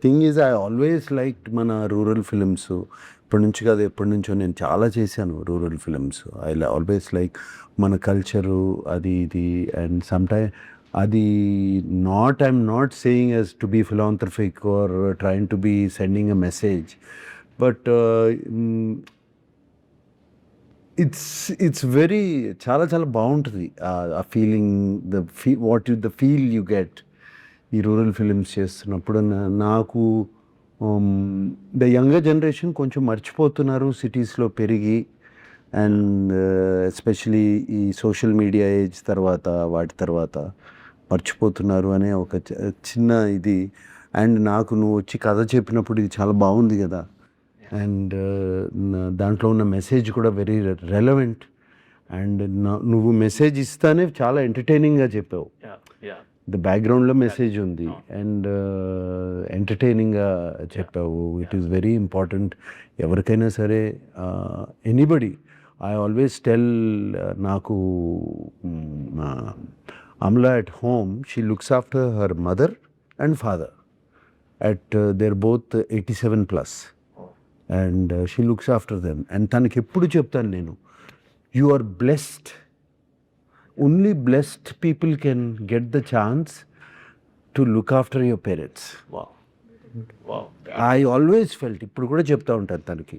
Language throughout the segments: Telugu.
Thing is I always like మన రూరల్ ఫిలిమ్స్. ఇప్పటి నుంచి కాదు, ఎప్పటి నుంచో నేను చాలా చేశాను rural films. I always like మన కల్చరు అది ఇది. అండ్ సమ్టైమ్ అది I'm not saying as to be philanthropic or trying to be sending a message, but it's very చాలా చాలా బాగుంటుంది ఆ feeling, the feel you get ఈ రూరల్ ఫిలిమ్స్ చేస్తున్నప్పుడు. నాకు ద యంగర్ జనరేషన్ కొంచెం మర్చిపోతున్నారు సిటీస్లో పెరిగి, అండ్ ఎస్పెషలీ ఈ సోషల్ మీడియా ఏజ్ తర్వాత వాటి తర్వాత మర్చిపోతున్నారు అనే ఒక చిన్న ఇది. అండ్ నాకు నువ్వు వచ్చి కథ చెప్పినప్పుడు ఇది చాలా బాగుంది కదా, అండ్ దాంట్లో ఉన్న మెసేజ్ కూడా వెరీ రెలవెంట్. అండ్ నువ్వు మెసేజ్ ఇస్తానే చాలా ఎంటర్టైనింగ్గా చెప్పావు. ద బ్యాక్గ్రౌండ్లో మెసేజ్ ఉంది అండ్ ఎంటర్టైనింగ్గా చెప్పావు. It is very important. ఎవరికైనా సరే, ఎనీబడి, ఐ ఆల్వేస్ టెల్, నాకు Amala at home, she looks after her mother and father they're both 87 plus, and she looks after them. And తనకి ఎప్పుడు చెప్తాను నేను, you are blessed. Only blessed people can get the chance to look after your parents. Wow. Wow. I always felt, ఇప్పుడు కూడా చెప్తా ఉంటాను తనకి.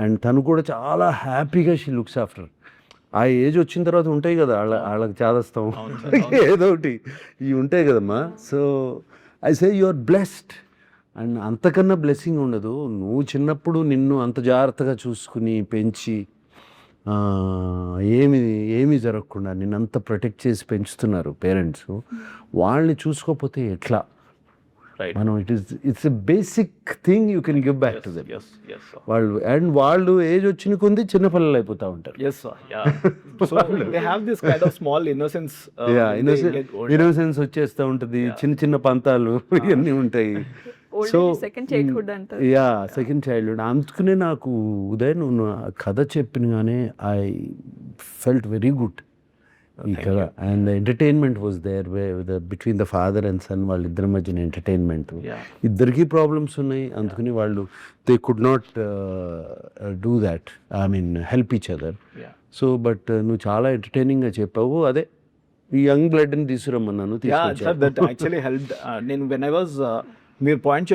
అండ్ తను కూడా చాలా హ్యాపీగా షీ లుక్స్ ఆఫ్టర్. ఆ ఏజ్ వచ్చిన తర్వాత ఉంటాయి కదా వాళ్ళకి చాదస్తాం ఏదో ఒకటి ఇవి ఉంటాయి కదమ్మా. So I say you are blessed. And అంతకన్నా బ్లెస్సింగ్ ఉండదు. నువ్వు చిన్నప్పుడు నిన్ను అంత జాగ్రత్తగా చూసుకుని పెంచి ఏమీ జరగకుండా నిన్నంత ప్రొటెక్ట్ చేసి పెంచుతున్నారు పేరెంట్స్. వాళ్ళని చూసుకోకపోతే ఎట్లా? మనం it's a basic thing you can give back to them. వాళ్ళు అండ్ వాళ్ళు ఏజ్ వచ్చిన కొంది చిన్నపిల్లలు అయిపోతూ ఉంటారు. ఇన్నోసెన్స్ వచ్చేస్తూ ఉంటుంది, చిన్న చిన్న పంతాలు ఇవన్నీ ఉంటాయి. So second childhood. అందుకనే నాకు ఉదయ్ నువ్వు కథ చెప్పినగానే ఐ ఫెల్ట్ వెరీ గుడ్ ఈ కథ. And entertainment was there between the father and son, వాళ్ళిద్దరి మధ్యన ఎంటర్టైన్మెంట్. ఇద్దరికీ ప్రాబ్లమ్స్ ఉన్నాయి, అందుకని వాళ్ళు they could not do that, I mean help each other. So but నువ్వు చాలా ఎంటర్టైనింగ్గా చెప్పావు. అదే ఈ యంగ్ బ్లడ్ని తీసుకురమ్మన్నాను, నేను వెన్ ఐ వాజ్ మీరు పాయింట్